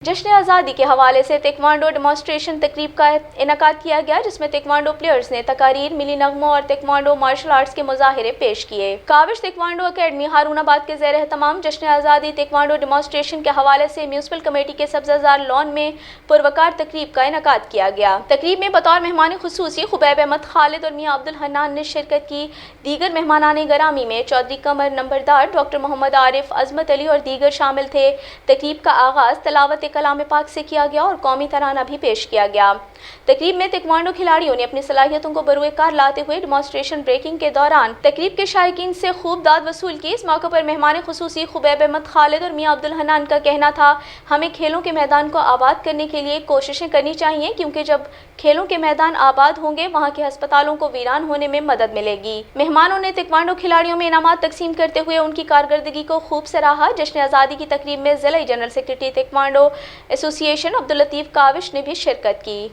जश्न आज़ादी के हवाले से तेक्वांडो डेमोन्स्ट्रेशन तकरीब का इनकाद किया गया, जिसमें तेक्वांडो प्लेयर्स ने तकारीर, मिली नगमों और तेक्वांडो मार्शल आर्ट्स के मुजाहिरे पेश किए। काविश तेक्वांडो अकेडमी हारूनाबाद के ज़ेर एहतमाम जश्न आज़ादी तेक्वांडो डेमोन्स्ट्रेशन के हवाले से म्यूनसिपल कमेटी के सब्ज़ाजार लॉन में पुरवकार तकरीब का इनकाद किया गया। तकरीब में बतौर मेहमान खुसूसी खुबैब अहमद खालिद और मियां अब्दुल हन्नान ने शिरकत की। दीगर मेहमानाने गरामी में चौधरी कमर नंबरदार, डॉक्टर मोहम्मद आरिफ, अजमत अली और दीगर शामिल थे। तकरीब का आगाज़ तलावत कलाम पाक से किया गया और कौमी तराना भी पेश किया गया। तकरीब में तेक्वांडो खिलाड़ियों ने अपनी सलाहियतों को बरूए कार लाते हुए डेमोन्स्ट्रेशन ब्रेकिंग के दौरान तकरीब के शायकीन से खूब दाद वसूल की। इस मौके पर मेहमान खुसूसी खुबैब अहमद खालिद और मियां अब्दुल हन्नान का कहना था, हमें खेलों के मैदान को आबाद करने के लिए कोशिशें करनी चाहिए, क्योंकि जब खेलों के मैदान आबाद होंगे वहाँ के अस्पतालों को वीरान होने में मदद मिलेगी। मेहमानों ने तेक्वांडो खिलाड़ियों में इनामात तकसीम करते हुए उनकी कारकर्दगी को खूब सराहा। जश्न आज़ादी की तकरीब में ज़िला general secretary तेक्वांडो association Abdul Latif Kaavish ने भी शिरकत की।